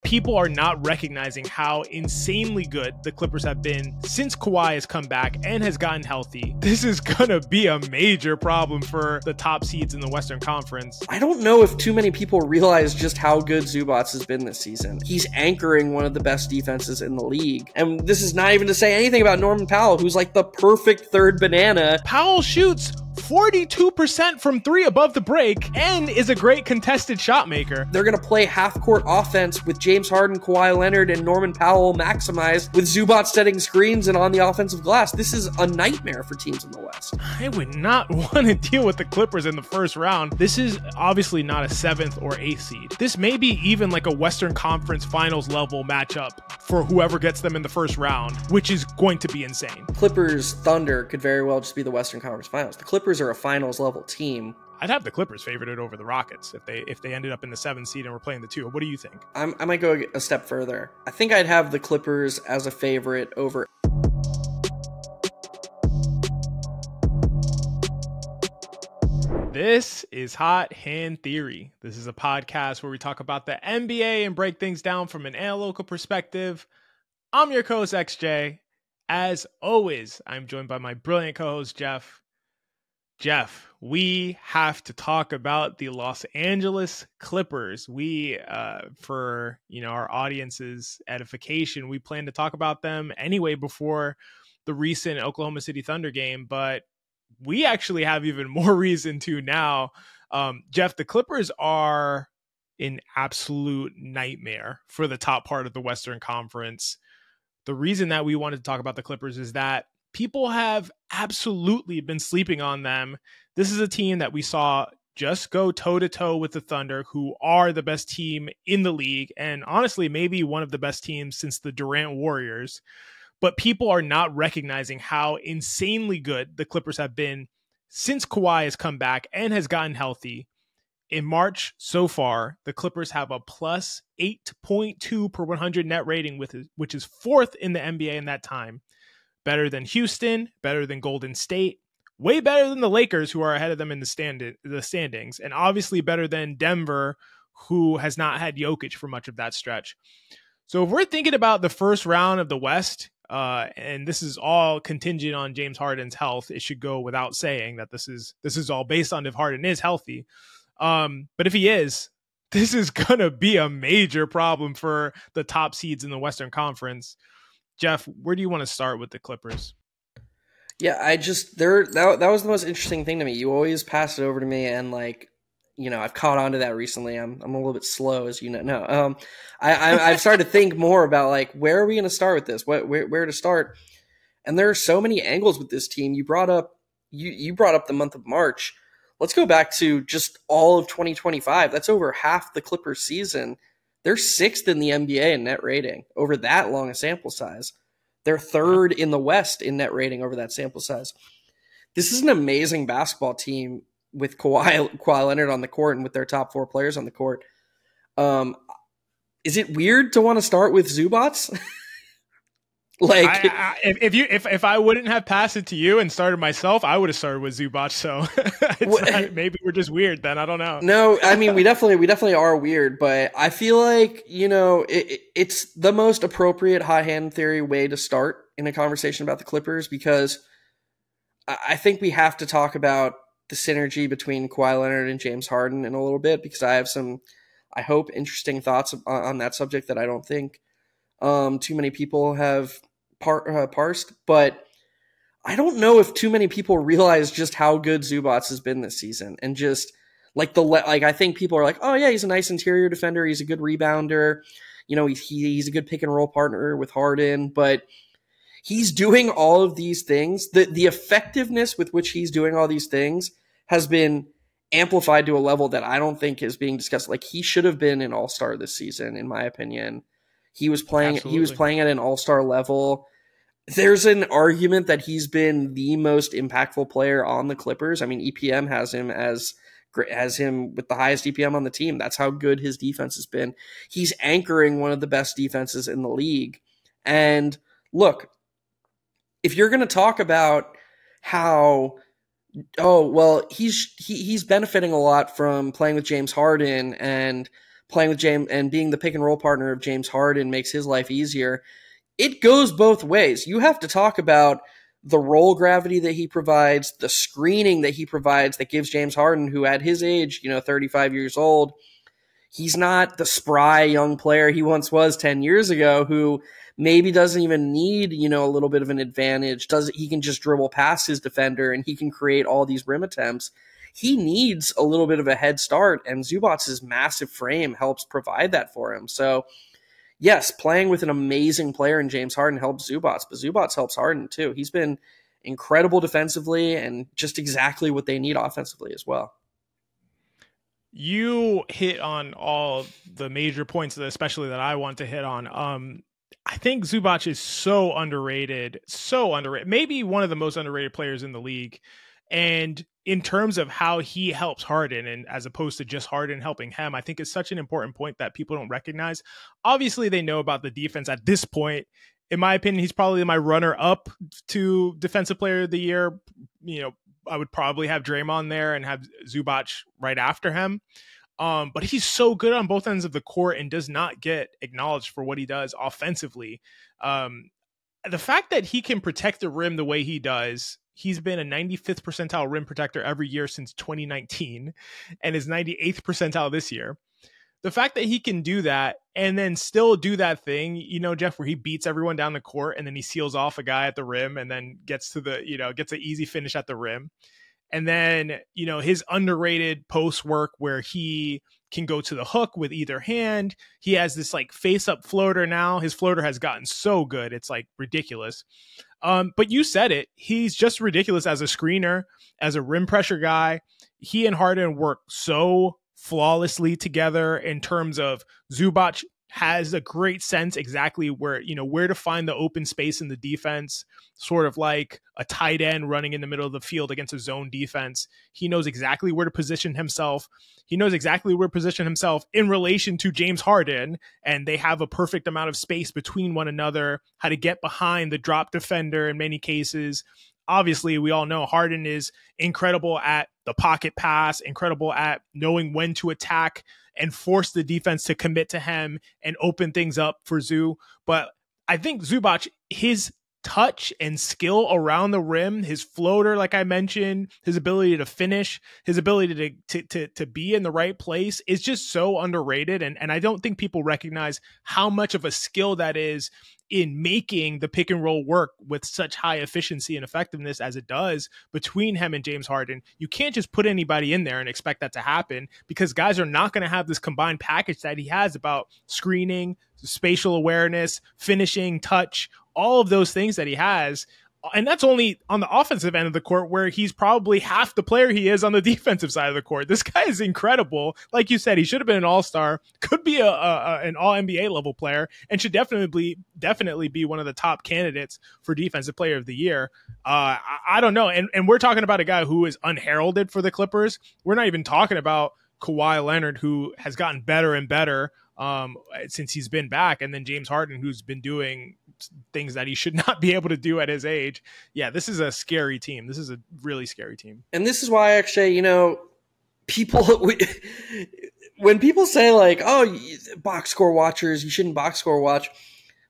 people are not recognizing how insanely good the Clippers have been since Kawhi has come back and has gotten healthy. This is gonna be a major problem for the top seeds in the Western Conference. I don't know if too many people realize just how good Zubac has been this season. He's anchoring one of the best defenses in the league. And this is not even to say anything about Norman Powell, who's like the perfect third banana. Powell shoots 42% from three above the break and is a great contested shot maker. They're going to play half-court offense with James Harden, Kawhi Leonard, and Norman Powell maximized with Zubac setting screens and on the offensive glass. This is a nightmare for teams in the West. I would not want to deal with the Clippers in the first round. This is obviously not a 7th or 8th seed. This may be even like a Western Conference Finals level matchup for whoever gets them in the first round, which is going to be insane. Clippers Thunder could very well just be the Western Conference Finals. The Clippers are a finals level team. I'd have the Clippers favorited over the Rockets if they ended up in the 7th seed and were playing the 2. What do you think? I might go a step further. I think I'd have the Clippers as a favorite over. This is Hot Hand Theory. This is a podcast where we talk about the NBA and break things down from an analytical perspective. I'm your co-host XJ. As always, I'm joined by my brilliant co-host Jeff. Jeff, we have to talk about the Los Angeles Clippers. We, for our audience's edification, we plan to talk about them anyway before the recent Oklahoma City Thunder game, but we actually have even more reason to now. Jeff, the Clippers are an absolute nightmare for the top part of the Western Conference. The reason that we wanted to talk about the Clippers is that people have absolutely been sleeping on them. This is a team that we saw just go toe-to-toe with the Thunder, who are the best team in the league, and honestly, maybe one of the best teams since the Durant Warriors. But people are not recognizing how insanely good the Clippers have been since Kawhi has come back and has gotten healthy. In March so far, the Clippers have a plus 8.2 per 100 net rating, which is 4th in the NBA in that time. Better than Houston, better than Golden State, way better than the Lakers, who are ahead of them in the standings, and obviously better than Denver, who has not had Jokic for much of that stretch. So if we're thinking about the first round of the West, and this is all contingent on James Harden's health, it should go without saying that this is all based on if Harden is healthy. But if he is, this is going to be a major problem for the top seeds in the Western Conference. Jeff, where do you want to start with the Clippers? Yeah, that was the most interesting thing to me. You always pass it over to me, and I've caught on to that recently. I'm a little bit slow, as you know. No, I've started to think more about where are we going to start with this? Where to start? And there are so many angles with this team. You brought up the month of March. Let's go back to just all of 2025. That's over half the Clippers season. They're 6th in the NBA in net rating over that long a sample size. They're 3rd in the West in net rating over that sample size. This is an amazing basketball team with Kawhi Leonard on the court and with their top 4 players on the court. Is it weird to want to start with Zubac? If I wouldn't have passed it to you and started myself, I would have started with Zubac. So maybe we're just weird then. I don't know. No, I mean, we definitely are weird, but I feel like, it's the most appropriate hot hand theory way to start in a conversation about the Clippers, because I think we have to talk about the synergy between Kawhi Leonard and James Harden in a little bit, because I have some, I hope, interesting thoughts on that subject that I don't think too many people have parsed, but I don't know if too many people realize just how good Zubac has been this season, and just I think people are like, oh yeah, he's a nice interior defender, he's a good rebounder, he's a good pick and roll partner with Harden, but he's doing all of these things. The effectiveness with which he's doing all these things has been amplified to a level that I don't think is being discussed. He should have been an all-star this season, in my opinion. He was playing. Absolutely. He was playing at an all-star level. There's an argument that he's been the most impactful player on the Clippers. I mean, EPM has him with the highest EPM on the team. That's how good his defense has been. He's anchoring one of the best defenses in the league. And look, if you're going to talk about how, he's benefiting a lot from playing with James Harden and playing with James and being the pick and roll partner of James Harden makes his life easier. It goes both ways. You have to talk about the roll gravity that he provides, the screening that he provides that gives James Harden, who at his age, 35 years old, he's not the spry young player he once was 10 years ago who maybe doesn't even need, a little bit of an advantage. He can just dribble past his defender and he can create all these rim attempts. He needs a little bit of a head start, and Zubac's massive frame helps provide that for him. So, yes, playing with an amazing player in James Harden helps Zubac, but Zubac helps Harden too. He's been incredible defensively and just exactly what they need offensively as well. You hit on all the major points, especially that I want to hit on. I think Zubac is so underrated, maybe one of the most underrated players in the league. And in terms of how he helps Harden, and as opposed to just Harden helping him, I think is such an important point that people don't recognize. Obviously, they know about the defense at this point. In my opinion, he's probably my runner-up to Defensive Player of the Year. I would probably have Draymond there and have Zubac right after him. But he's so good on both ends of the court and does not get acknowledged for what he does offensively. The fact that he can protect the rim the way he does, he's been a 95th percentile rim protector every year since 2019 and is 98th percentile this year. The fact that he can do that and then still do that thing, Jeff, where he beats everyone down the court and then he seals off a guy at the rim and then gets to gets an easy finish at the rim. And then, his underrated post work where he can go to the hook with either hand. He has this face up floater now. His floater has gotten so good. It's ridiculous. But you said it. He's just ridiculous as a screener, as a rim pressure guy. He and Harden work so flawlessly together in terms of Zubac has a great sense exactly where to find the open space in the defense, sort of like a tight end running in the middle of the field against a zone defense. He knows exactly where to position himself. He knows exactly where to position himself in relation to James Harden, and they have a perfect amount of space between one another, how to get behind the drop defender in many cases. Obviously, we all know Harden is incredible at the pocket pass, incredible at knowing when to attack and force the defense to commit to him and open things up for Zoo. But I think Zubac, his touch and skill around the rim, his floater, like I mentioned, his ability to finish, his ability to be in the right place is just so underrated. And I don't think people recognize how much of a skill that is in making the pick and roll work with such high efficiency and effectiveness as it does between him and James Harden. You can't just put anybody in there and expect that to happen, because guys are not going to have this combined package that he has about screening, spatial awareness, finishing, touch, all of those things that he has. And that's only on the offensive end of the court, where he's probably half the player he is on the defensive side of the court. This guy is incredible. Like you said, he should have been an all-star, could be an all-NBA level player, and should definitely be one of the top candidates for Defensive Player of the Year. I don't know. And we're talking about a guy who is unheralded for the Clippers. We're not even talking about Kawhi Leonard, who has gotten better and better since he's been back, and then James Harden, who's been doing things that he should not be able to do at his age. Yeah, this is a scary team. This is a really scary team. And this is why, actually, when people say box score watchers, you shouldn't box score watch,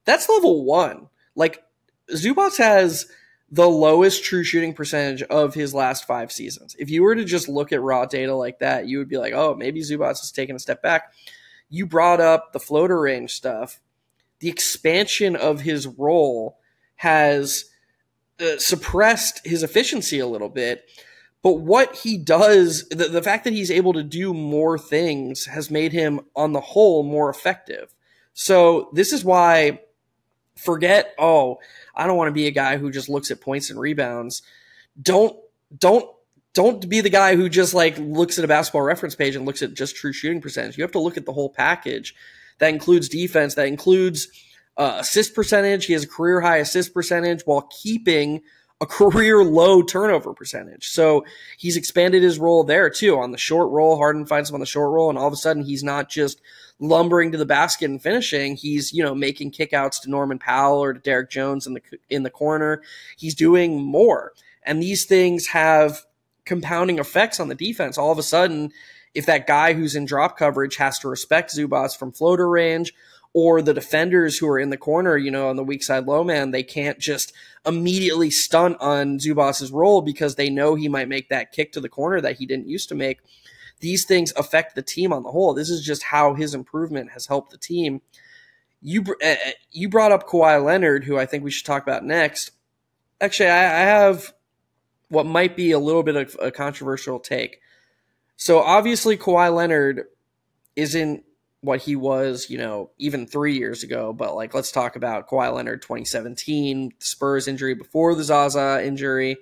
that's level one. Zubac has the lowest true shooting percentage of his last 5 seasons. If you were to just look at raw data like that, you would be like, oh, maybe Zubac is taking a step back. You brought up the floater range stuff. The expansion of his role has suppressed his efficiency a little bit. But what he does, the fact that he's able to do more things has made him, on the whole, more effective. So this is why, I don't want to be a guy who just looks at points and rebounds. Don't be the guy who just looks at a basketball reference page and looks at just true shooting percentage. You have to look at the whole package. That includes defense. That includes assist percentage. He has a career high assist percentage while keeping a career low turnover percentage. So he's expanded his role there too. On the short roll, Harden finds him on the short roll, and all of a sudden he's not just lumbering to the basket and finishing. He's, making kickouts to Norman Powell or to Derek Jones in the corner. He's doing more. And these things have compounding effects on the defense. All of a sudden, if that guy who's in drop coverage has to respect Zubats from floater range, or the defenders who are in the corner, on the weak side low man, they can't just immediately stunt on Zubats' roll because they know he might make that kick to the corner that he didn't used to make. These things affect the team on the whole. This is just how his improvement has helped the team. You brought up Kawhi Leonard, who I think we should talk about next. Actually, I have what might be a little bit of a controversial take. So obviously Kawhi Leonard isn't what he was, even 3 years ago. But let's talk about Kawhi Leonard 2017, Spurs injury before the Zaza injury.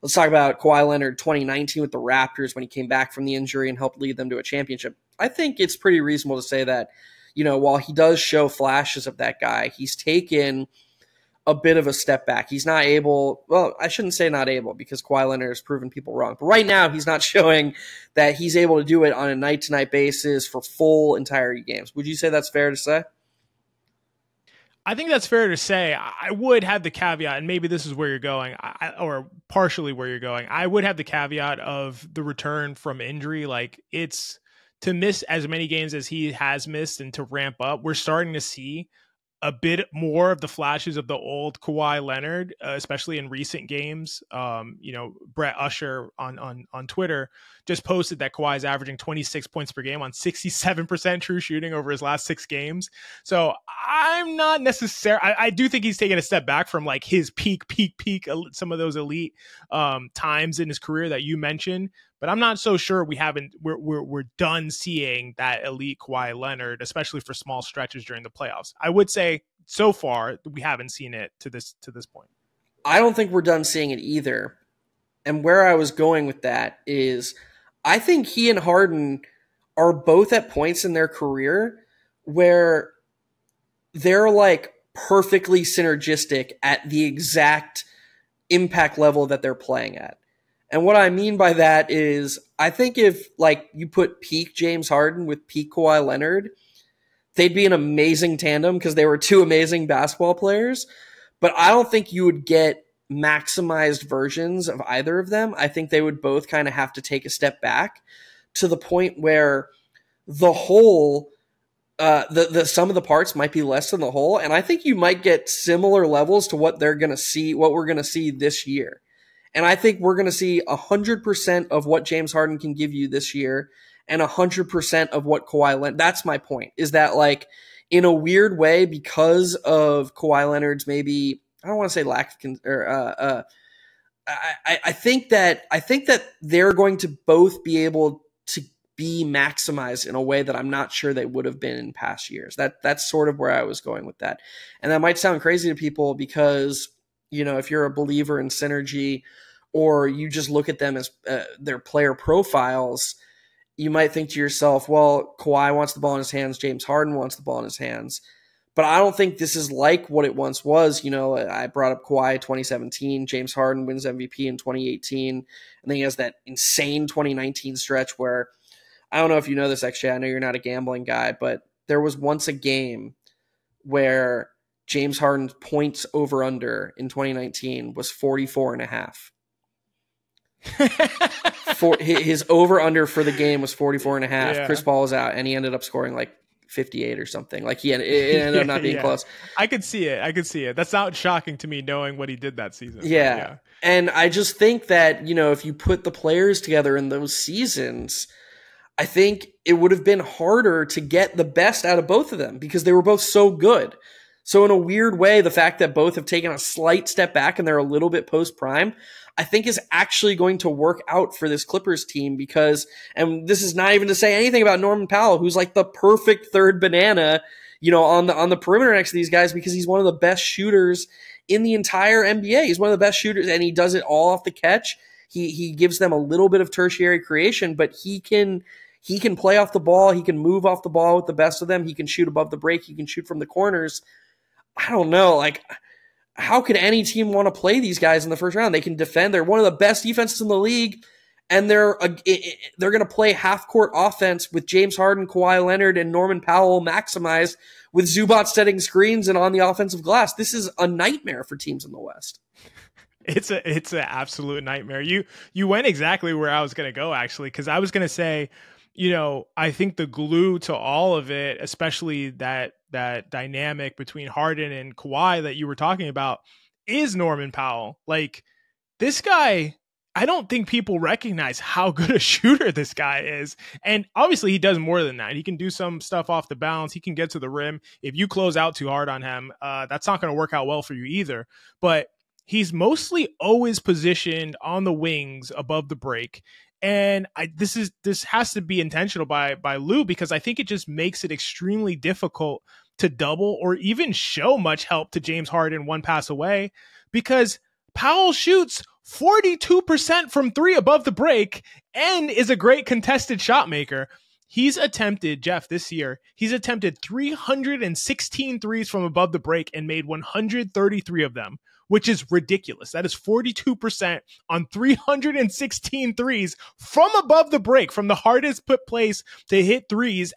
Let's talk about Kawhi Leonard 2019 with the Raptors when he came back from the injury and helped lead them to a championship. I think it's pretty reasonable to say that, while he does show flashes of that guy, he's taken a bit of a step back. He's not able, well, I shouldn't say not able because Kawhi Leonard has proven people wrong. But right now, he's not showing that he's able to do it on a night-to-night basis for full entirety games. Would you say that's fair to say? I think that's fair to say. I would have the caveat, and maybe this is where you're going, or partially where you're going. I would have the caveat of the return from injury. It's to miss as many games as he has missed and to ramp up. We're starting to see a bit more of the flashes of the old Kawhi Leonard, especially in recent games. Brett Usher on Twitter just posted that Kawhi is averaging 26 points per game on 67% true shooting over his last 6 games. So I'm not necessarily, I do think he's taken a step back from his peak, some of those elite times in his career that you mentioned. But I'm not so sure we're done seeing that elite Kawhi Leonard, especially for small stretches during the playoffs. I would say so far we haven't seen it to this point. I don't think we're done seeing it either. And where I was going with that is I think he and Harden are both at points in their career where they're perfectly synergistic at the exact impact level that they're playing at. And what I mean by that is I think if you put peak James Harden with peak Kawhi Leonard, they'd be an amazing tandem because they were 2 amazing basketball players. But I don't think you would get maximized versions of either of them. I think they would both kind of have to take a step back to the point where the whole, the sum of the parts might be less than the whole. And I think you might get similar levels to what we're going to see this year. And I think we're going to see 100% of what James Harden can give you this year and 100% of what Kawhi Leonard. That's my point, is that in a weird way, because of Kawhi Leonard's maybe, I don't want to say lack of, I think that they're going to both be able to be maximized in a way that I'm not sure they would have been in past years. That's sort of where I was going with that. And that might sound crazy to people because, if you're a believer in synergy or you just look at them as their player profiles, you might think to yourself, well, Kawhi wants the ball in his hands, James Harden wants the ball in his hands. But I don't think this is like what it once was. I brought up Kawhi 2017, James Harden wins MVP in 2018, and then he has that insane 2019 stretch where, I don't know if you know this, actually, I know you're not a gambling guy, but there was once a game where James Harden's points over under in 2019 was 44.5. His over under for the game was 44.5. Yeah. Chris Paul was out and he ended up scoring 58 or something. It ended up not being close. I could see it. That's not shocking to me knowing what he did that season. Yeah. And I just think that, if you put the players together in those seasons, I think it would have been harder to get the best out of both of them because they were both so good. So in a weird way, the fact that both have taken a slight step back and they're a little bit post-prime, I think is actually going to work out for this Clippers team because, and this is not even to say anything about Norman Powell, who's the perfect third banana, on the perimeter next to these guys because he's one of the best shooters in the entire NBA. He's one of the best shooters and he does it all off the catch. He gives them a little bit of tertiary creation, but he can play off the ball. He can move off the ball with the best of them. He can shoot above the break. He can shoot from the corners. I don't know. How could any team want to play these guys in the first round? They can defend. They're one of the best defenses in the league, and they're going to play half-court offense with James Harden, Kawhi Leonard, and Norman Powell maximized with Zubac setting screens and on the offensive glass. This is a nightmare for teams in the West. It's an absolute nightmare. You went exactly where I was going to go, actually, because I was going to say I think the glue to all of it, especially that dynamic between Harden and Kawhi that you were talking about, is Norman Powell. Like, this guy, I don't think people recognize how good a shooter this guy is. And obviously he does more than that. He can do some stuff off the bounce. He can get to the rim. If you close out too hard on him, that's not going to work out well for you either. But he's mostly always positioned on the wings above the break. And this has to be intentional by Lou, because I think it just makes it extremely difficult to double or even show much help to James Harden one pass away, because Powell shoots 42% from three above the break and is a great contested shot maker. He's attempted, Jeff, this year, he's attempted 316 threes from above the break and made 133 of them, which is ridiculous. That is 42% on 316 threes from above the break, from the hardest put place to hit threes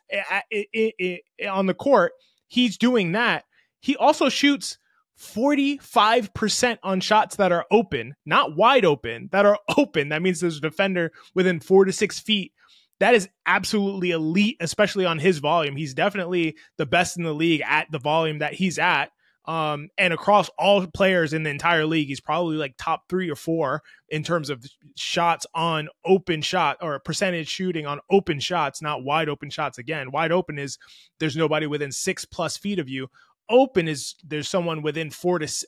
on the court. He's doing that. He also shoots 45% on shots that are open, not wide open, that are open. That means there's a defender within 4 to 6 feet. That is absolutely elite, especially on his volume. He's definitely the best in the league at the volume that he's at. And across all players in the entire league, he's probably like top 3 or 4 in terms of shots on open shot, or percentage shooting on open shots, not wide open shots. Again, wide open is there's nobody within 6+ feet of you. Open is there's someone within 4 to 6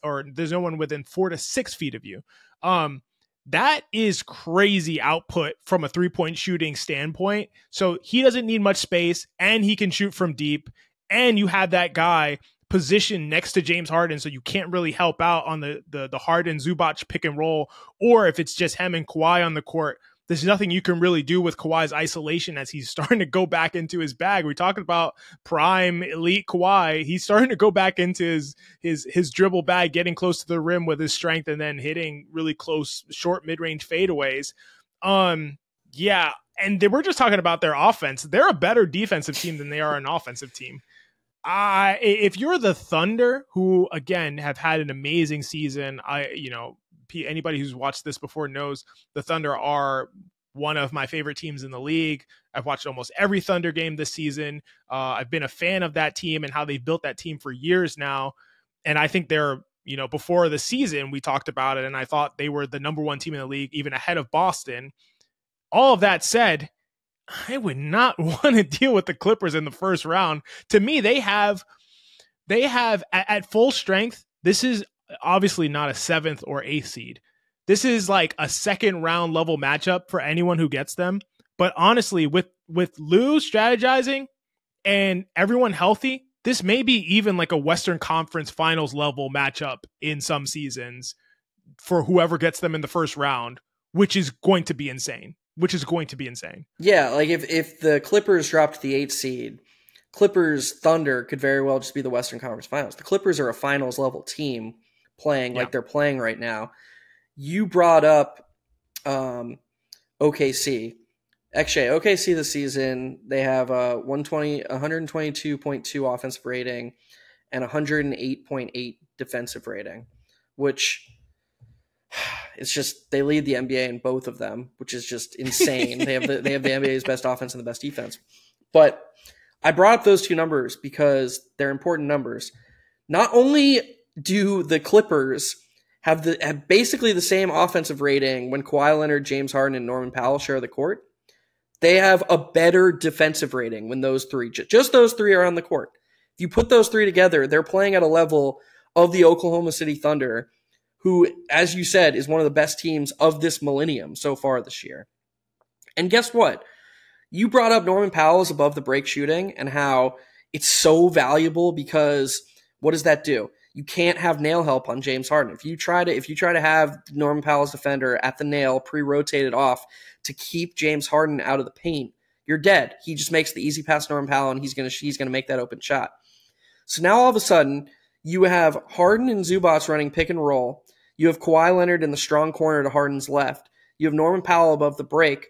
feet of you. That is crazy output from a 3-point shooting standpoint. So he doesn't need much space, and he can shoot from deep, and you have that guy positioned next to James Harden, so you can't really help out on the Harden Zubac pick and roll, or if it's just him and Kawhi on the court, there's nothing you can really do with Kawhi's isolation as he's starting to go back into his bag. We're talking about prime elite Kawhi. He's starting to go back into his dribble bag, getting close to the rim with his strength, and then hitting really close, short, mid-range fadeaways. Yeah, and we're just talking about their offense. They're a better defensive team than they are an offensive team. If you're the Thunder, who again have had an amazing season, anybody who's watched this before knows the Thunder are one of my favorite teams in the league. I've watched almost every Thunder game this season. I've been a fan of that team and how they've built that team for years now. And I think they're, before the season, we talked about it, and I thought they were the number 1 team in the league, even ahead of Boston. All of that said, I would not want to deal with the Clippers in the first round. To me, they have at full strength, this is obviously not a 7th or 8th seed. This is like a second round level matchup for anyone who gets them. But honestly, with Lou strategizing and everyone healthy, this may be even like a Western Conference Finals level matchup in some seasons for whoever gets them in the first round, which is going to be insane. Yeah, like if the Clippers dropped the 8th seed, Clippers Thunder could very well just be the Western Conference Finals. The Clippers are a finals level team playing like they're playing right now. You brought up OKC. Actually, OKC this season, they have a 122.2 offensive rating and 108.8 defensive rating, which it's just, they lead the NBA in both of them, which is just insane. they have the NBA's best offense and the best defense. But I brought up those two numbers because they're important numbers. Not only do the Clippers have basically the same offensive rating when Kawhi Leonard, James Harden, and Norman Powell share the court, they have a better defensive rating when those three, just those three are on the court. If you put those three together, they're playing at a level of the Oklahoma City Thunder, who, as you said, is one of the best teams of this millennium so far this year. And guess what? You brought up Norman Powell's above the break shooting and how it's so valuable because what does that do? You can't have nail help on James Harden. If you try to have Norman Powell's defender at the nail pre-rotated off to keep James Harden out of the paint, you're dead. He just makes the easy pass to Norman Powell, and he's gonna make that open shot. So now all of a sudden you have Harden and Zubac running pick and roll. You have Kawhi Leonard in the strong corner to Harden's left. You have Norman Powell above the break.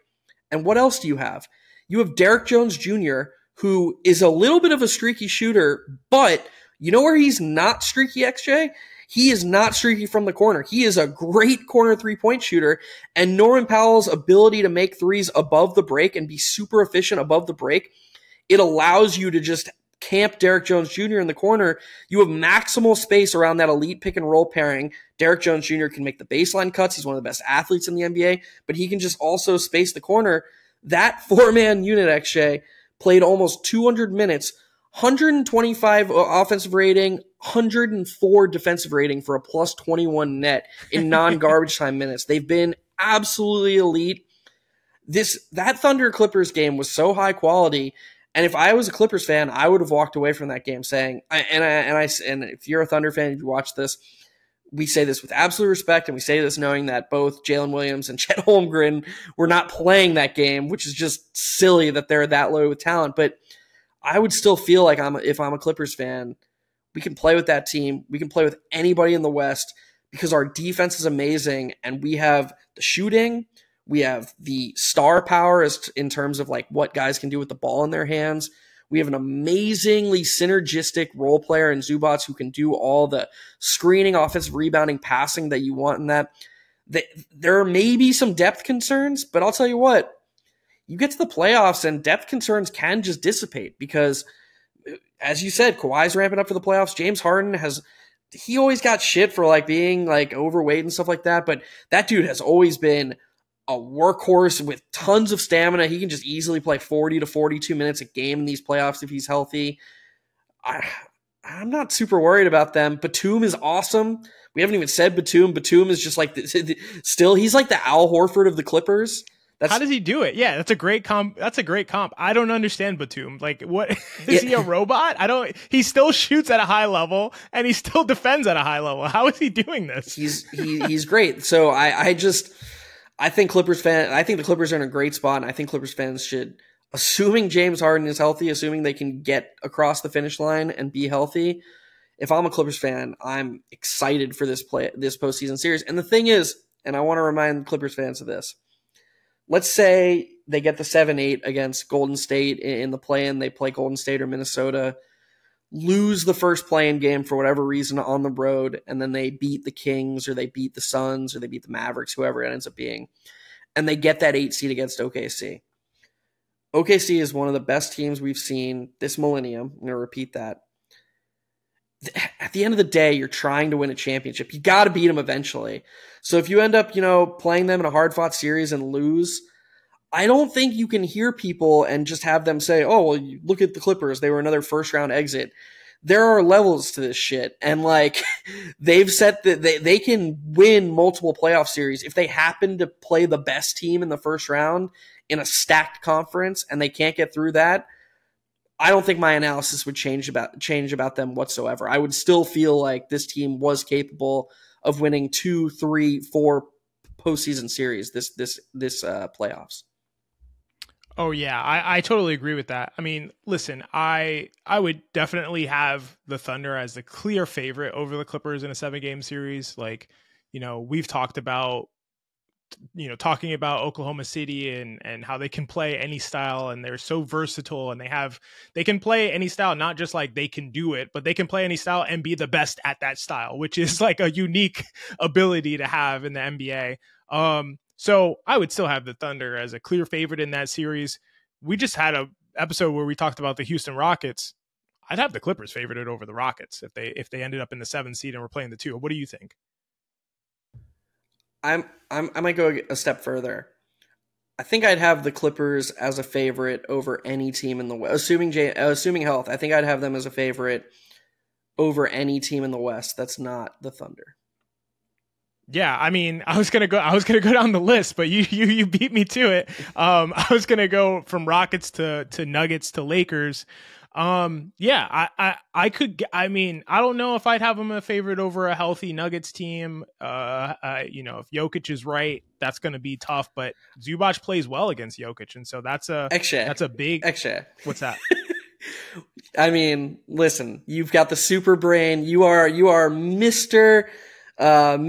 And what else do you have? You have Derrick Jones Jr., who is a little bit of a streaky shooter, but you know where he's not streaky, XJ? He is not streaky from the corner. He is a great corner 3-point shooter, and Norman Powell's ability to make threes above the break and be super efficient above the break, it allows you to just camp Derrick Jones Jr. in the corner. You have maximal space around that elite pick and roll pairing. Derrick Jones Jr. can make the baseline cuts. He's one of the best athletes in the NBA, but he can just also space the corner. That four-man unit, XJ, played almost 200 minutes, 125 offensive rating, 104 defensive rating for a plus 21 net in non-garbage time minutes. They've been absolutely elite. That Thunder Clippers game was so high quality. And if I was a Clippers fan, I would have walked away from that game saying, and if you're a Thunder fan, if you watch this, we say this with absolute respect, and we say this knowing that both Jalen Williams and Chet Holmgren were not playing that game, which is just silly that they're that low with talent. But I would still feel like if I'm a Clippers fan, we can play with that team. We can play with anybody in the West because our defense is amazing, and we have the shooting. We have the star power in terms of like what guys can do with the ball in their hands. We have an amazingly synergistic role player in Zubac who can do all the screening, offensive rebounding, passing that you want in that. There may be some depth concerns, but I'll tell you what, you get to the playoffs and depth concerns can just dissipate because, as you said, Kawhi's ramping up for the playoffs. James Harden he always got shit for like being like overweight and stuff like that, but that dude has always been a workhorse with tons of stamina. He can just easily play 40 to 42 minutes a game in these playoffs if he's healthy. I'm not super worried about them. Batum is awesome. We haven't even said Batum. Batum is just like still he's like the Al Horford of the Clippers. How does he do it? Yeah, that's a great comp. I don't understand Batum. Like, what is he a robot? He still shoots at a high level and he still defends at a high level. How is he doing this? He's great. So I think the Clippers are in a great spot, and I think Clippers fans should, assuming James Harden is healthy, assuming they can get across the finish line and be healthy. If I'm a Clippers fan, I'm excited for this postseason series. And the thing is, and I want to remind Clippers fans of this, let's say they get the 7-8 against Golden State in the play-in, they play Golden State or Minnesota, lose the first play-in game for whatever reason on the road, and then they beat the Kings or they beat the Suns or they beat the Mavericks, whoever it ends up being, and they get that 8 seed against OKC. OKC is one of the best teams we've seen this millennium. I'm going to repeat that. At the end of the day, you're trying to win a championship. You got to beat them eventually. So if you end up, playing them in a hard-fought series and lose, I don't think you can hear people and just have them say, oh, well, look at the Clippers. They were another first-round exit. There are levels to this shit. And, they've set that they can win multiple playoff series. If they happen to play the best team in the first round in a stacked conference and they can't get through that, I don't think my analysis would change about them whatsoever. I would still feel like this team was capable of winning 2, 3, 4 postseason series this playoffs. Oh yeah, I totally agree with that. I mean, listen, I would definitely have the Thunder as the clear favorite over the Clippers in a 7-game series. We've talked about talking about Oklahoma City and how they can play any style and they're so versatile and they can play any style, not just like they can do it, but they can play any style and be the best at that style, which is like a unique ability to have in the NBA. So I would still have the Thunder as a clear favorite in that series. We just had a episode where we talked about the Houston Rockets. I'd have the Clippers favorited over the Rockets if they ended up in the 7 seed and were playing the 2. What do you think? I might go a step further. I think I'd have the Clippers as a favorite over any team in the West. Assuming health, I think I'd have them as a favorite over any team in the West that's not the Thunder. Yeah, I mean, I was gonna go down the list, but you beat me to it. I was gonna go from Rockets to Nuggets to Lakers. I could. I mean, I don't know if I'd have them a favorite over a healthy Nuggets team. If Jokic is right, that's gonna be tough. But Zubac plays well against Jokic, and so that's a big. What's that? I mean, listen, you've got the super brain. You are Mr. God, I'm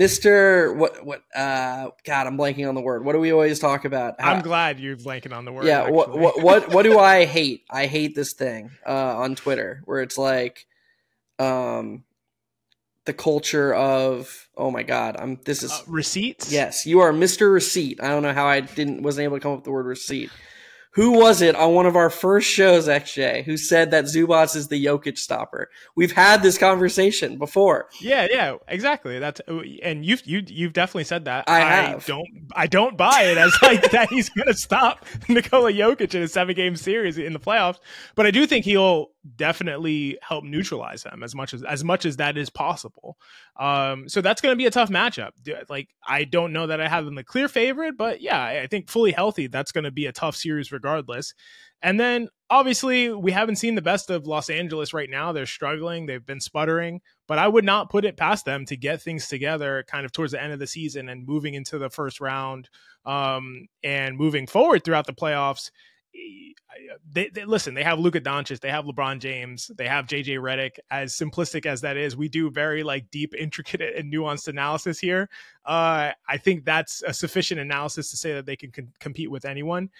blanking on the word. What do we always talk about? I'm glad you're blanking on the word. Yeah. What do I hate? I hate this thing, on Twitter where it's like, the the culture of, oh my God, this is receipts. Yes, you are Mr. Receipt. I don't know how I wasn't able to come up with the word receipt. Who was it on one of our first shows, XJ, who said that Zubac is the Jokic stopper? We've had this conversation before. Yeah, exactly. And you've definitely said that. I don't buy it as like that he's going to stop Nikola Jokic in a 7-game series in the playoffs, but I do think he'll definitely help neutralize them as much as that is possible. So that's going to be a tough matchup. Like, I don't know that I have them the clear favorite, but yeah, I think fully healthy, that's going to be a tough series regardless. And then obviously we haven't seen the best of Los Angeles right now. They're struggling. They've been sputtering, but I would not put it past them to get things together kind of towards the end of the season and moving into the first round, and moving forward throughout the playoffs. They listen, they have Luka Doncic, they have LeBron James, they have JJ Redick. As simplistic as that is, we do very like deep, intricate and nuanced analysis here. I think that's a sufficient analysis to say that they can compete with anyone.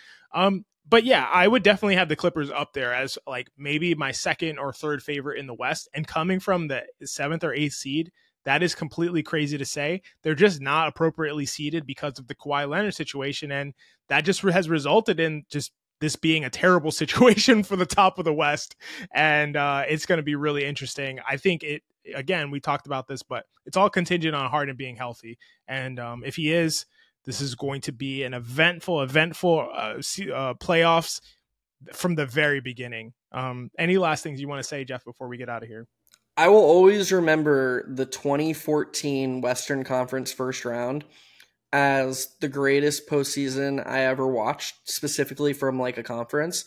But yeah, I would definitely have the Clippers up there as like maybe my second or third favorite in the West. And coming from the 7th or 8th seed, that is completely crazy to say. They're just not appropriately seeded because of the Kawhi Leonard situation. And that just has resulted in just this being a terrible situation for the top of the West. And it's going to be really interesting. I think again, we talked about this, but it's all contingent on Harden being healthy. And if he is, this is going to be an eventful playoffs from the very beginning. Any last things you want to say, Jeff, before we get out of here? I will always remember the 2014 Western Conference first round as the greatest postseason I ever watched, specifically from like a conference.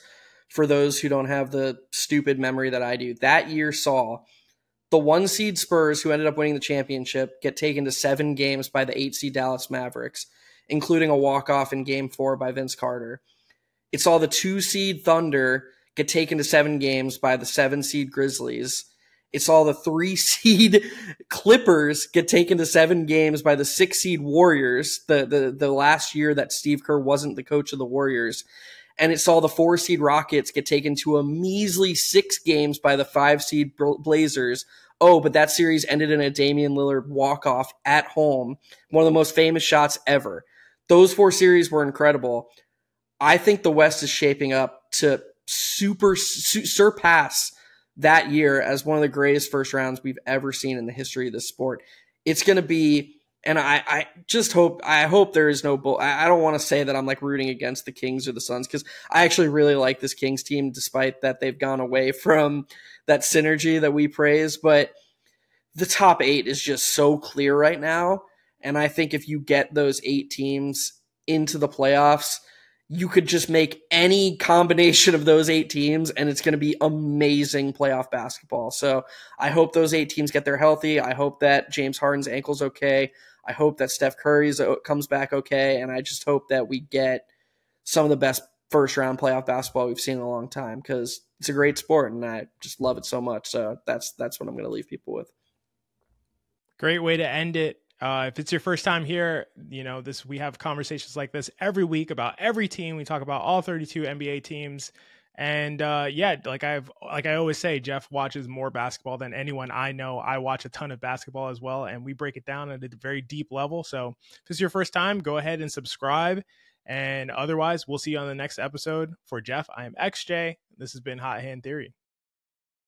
For those who don't have the stupid memory that I do, that year saw the 1 seed Spurs, who ended up winning the championship, get taken to 7 games by the 8 seed Dallas Mavericks, including a walk-off in Game 4 by Vince Carter. It saw the 2 seed Thunder get taken to 7 games by the 7 seed Grizzlies. It saw the 3 seed Clippers get taken to 7 games by the 6 seed Warriors, the last year that Steve Kerr wasn't the coach of the Warriors. And it saw the 4 seed Rockets get taken to a measly 6 games by the 5 seed Blazers. Oh, but that series ended in a Damian Lillard walk-off at home, one of the most famous shots ever. Those 4 series were incredible. I think the West is shaping up to surpass that year as one of the greatest first rounds we've ever seen in the history of this sport. It's going to be, and I hope there is no I don't want to say that I'm like rooting against the Kings or the Suns, because I actually really like this Kings team, despite that they've gone away from that synergy that we praise. But the top 8 is just so clear right now. And I think if you get those 8 teams into the playoffs, you could just make any combination of those 8 teams, and it's going to be amazing playoff basketball. So I hope those 8 teams get there healthy. I hope that James Harden's ankle's okay. I hope that Steph Curry's comes back okay. And I just hope that we get some of the best first-round playoff basketball we've seen in a long time, because it's a great sport, and I just love it so much. So that's what I'm going to leave people with. Great way to end it. If it's your first time here, we have conversations like this every week about every team. We talk about all 32 NBA teams. And like I always say, Jeff watches more basketball than anyone I know. I watch a ton of basketball as well, and we break it down at a very deep level. So if it's your first time, go ahead and subscribe. And otherwise, we'll see you on the next episode. For Jeff, I am XJ. This has been Hot Hand Theory.